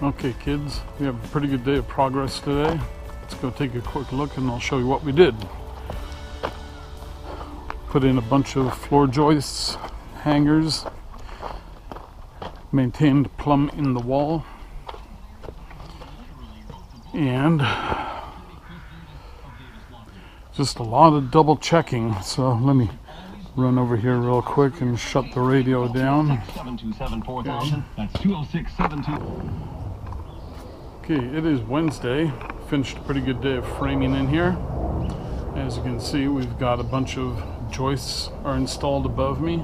Okay kids, we have a pretty good day of progress today. Let's go take a quick look and I'll show you what we did. Put in a bunch of floor joists, hangers, maintained plumb in the wall, and just a lot of double checking. So let me run over here real quick and shut the radio down. Okay, it is Wednesday. Finished a pretty good day of framing in here. As you can see, we've got a bunch of joists are installed above me.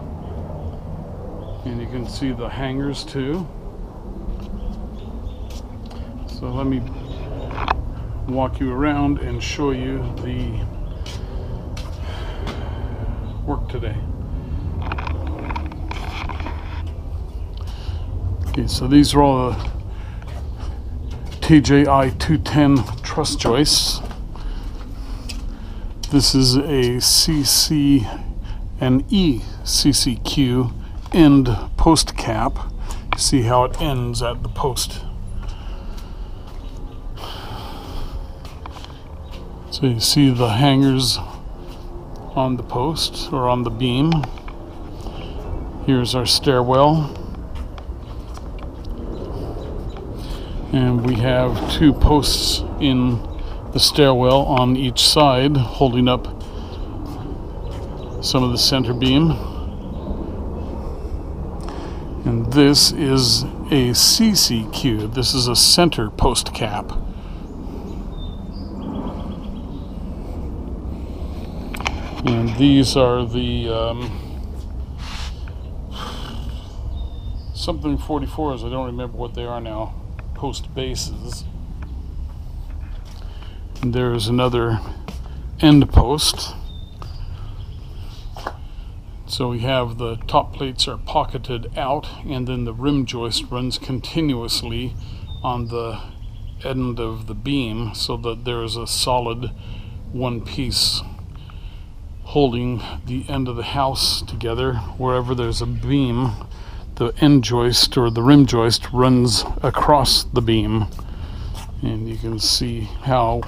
And you can see the hangers too. So let me walk you around and show you the work today. Okay, so these are all the TJI 210 truss joists. This is a CC and ECCQ end post cap. See how it ends at the post. So you see the hangers on the post or on the beam. Here's our stairwell. And we have two posts in the stairwell on each side holding up some of the center beam. And this is a CCQ. This is a center post cap. And these are the something 44s. I don't remember what they are now. Post bases. And there's another end post. So we have the top plates are pocketed out, and then the rim joist runs continuously on the end of the beam so that there's a solid one piece holding the end of the house together. Wherever there's a beam, the end joist or the rim joist runs across the beam. And you can see how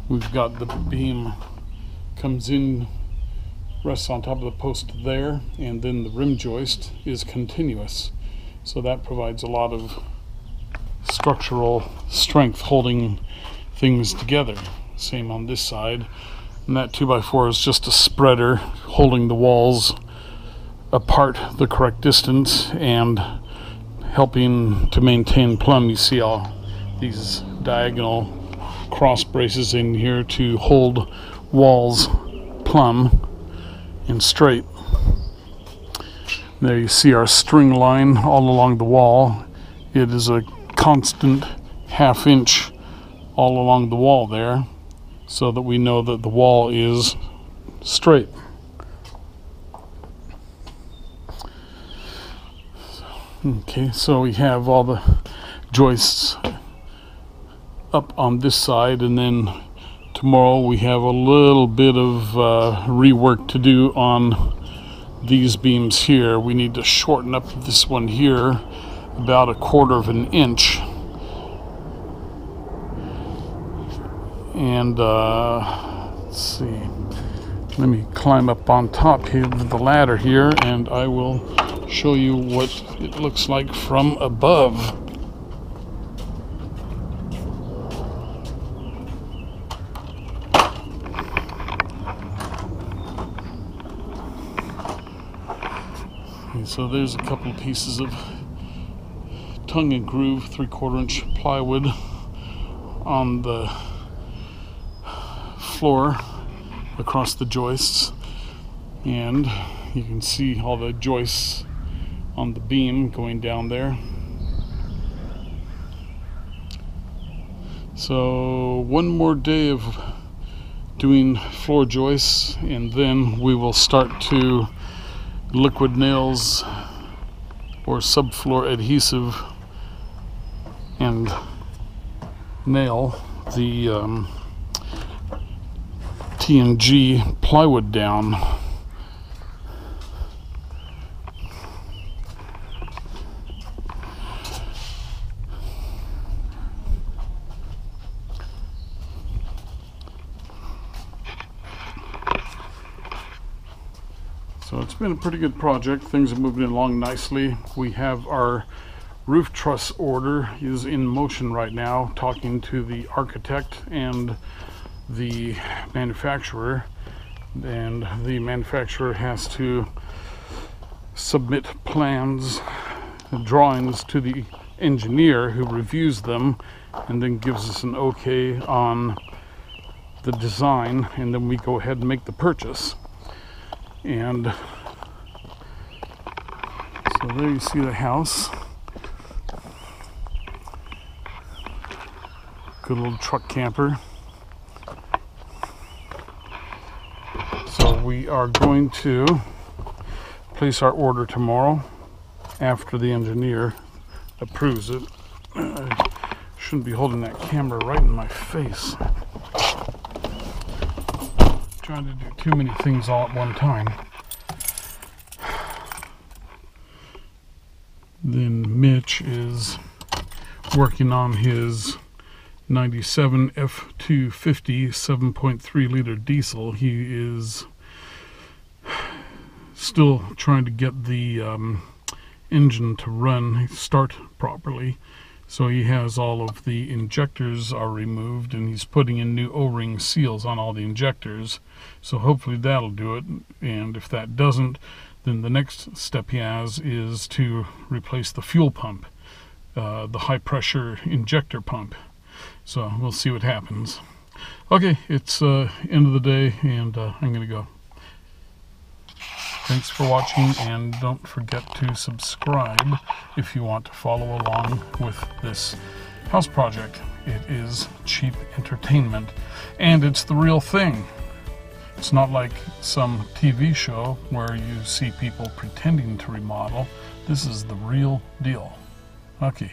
we've got the beam comes in, rests on top of the post there, and then the rim joist is continuous. So that provides a lot of structural strength holding things together. Same on this side. And that 2x4 is just a spreader holding the walls apart the correct distance and helping to maintain plumb. You see all these diagonal cross braces in here to hold walls plumb and straight. There you see our string line all along the wall. It is a constant ½ inch all along the wall there, so that we know that the wall is straight. Okay, so we have all the joists up on this side, and then tomorrow we have a little bit of rework to do on these beams here. We need to shorten up this one here about 1/4 inch. And let's see, let me climb up on top here of the ladder here, and I will show you what it looks like from above. Okay, so there's a couple of pieces of tongue and groove 3/4 inch plywood on the floor across the joists, and you can see all the joists on the beam going down there. So one more day of doing floor joists, and then we will start to liquid nails or subfloor adhesive and nail the T&G plywood down. been a pretty good project. Things are moving along nicely. We have our roof truss order is in motion right now, talking to the architect and the manufacturer, and the manufacturer has to submit plans, drawings to the engineer who reviews them and then gives us an okay on the design, and then we go ahead and make the purchase. And so there you see the house. Good little truck camper. So we are going to place our order tomorrow after the engineer approves it. I shouldn't be holding that camera right in my face. Trying to do too many things all at one time. Then Mitch is working on his 97 F250 7.3 liter diesel. He is still trying to get the engine to start properly. So he has all of the injectors are removed, and he's putting in new O-ring seals on all the injectors. So hopefully that'll do it. And if that doesn't, then the next step he has is to replace the fuel pump, the high pressure injector pump. So we'll see what happens. Okay, it's end of the day, and I'm gonna go. Thanks for watching, and don't forget to subscribe if you want to follow along with this house project. It is cheap entertainment, and it's the real thing. It's not like some TV show where you see people pretending to remodel. This is the real deal. Okay.